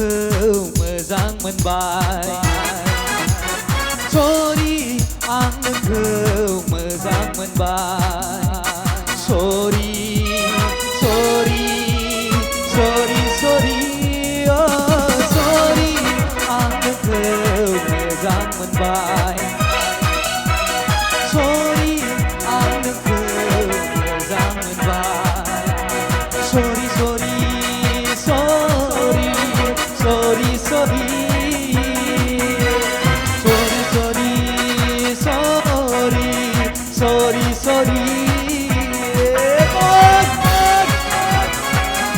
मोजां मोनबाय सरि आं नोंखौ मोजां मोनबाय सरि सरि सरि सरि सरि आं नोंखौ मोजां मोनबाय सरि आं नोंखौ मोजां मोनबाय सरि सरि सरि सरि सरि sorry sorry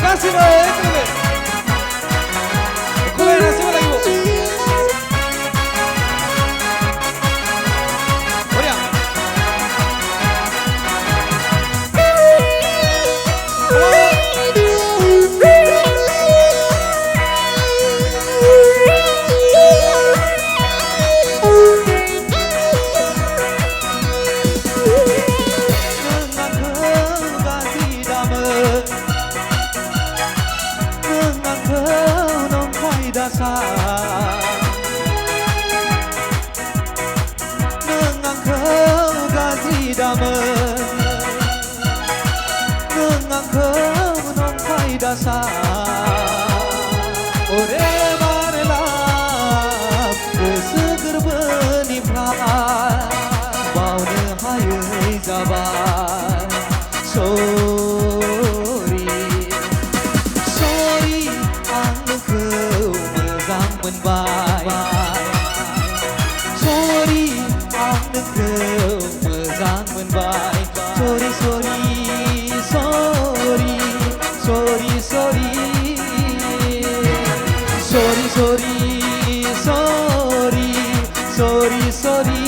casi no es nâng ang khâu gazi damen nâng ang khâu non phai dasa ore barla gosu gerbeni phai baune hayai jabai sorry sorry ang khâu moजां मोनबाय sorry आं नोंखौ मोजां मोनबाय sorry sorry sorry sorry sorry sorry sorry sorry sorry sorry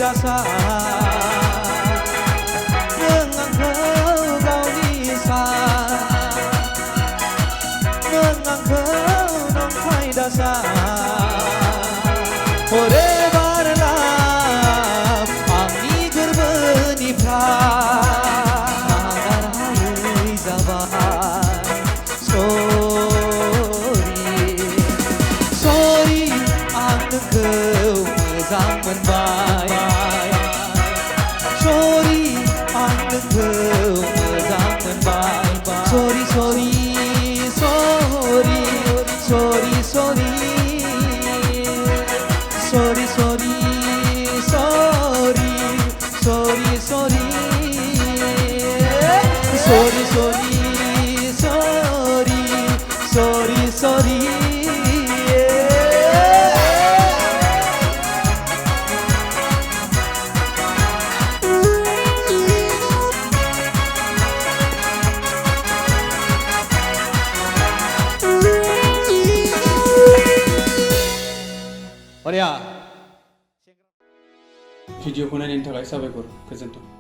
dasa nâng ang khâu gao ni sa nâng ang khâu non phai dasa ore barla angni gerbeni phai agar hayai jabai sorry sorry ang nोंखौ मोजां मोनबाय sorry आं नोंखौ मोजां मोनबाय sorry sorry sorry sorry sorry sorry sorry sorry sorry sorry sorry sorry sorry sorry भिडिअखौ नायनायनि थाखाय साबायखर गोजोन्थों।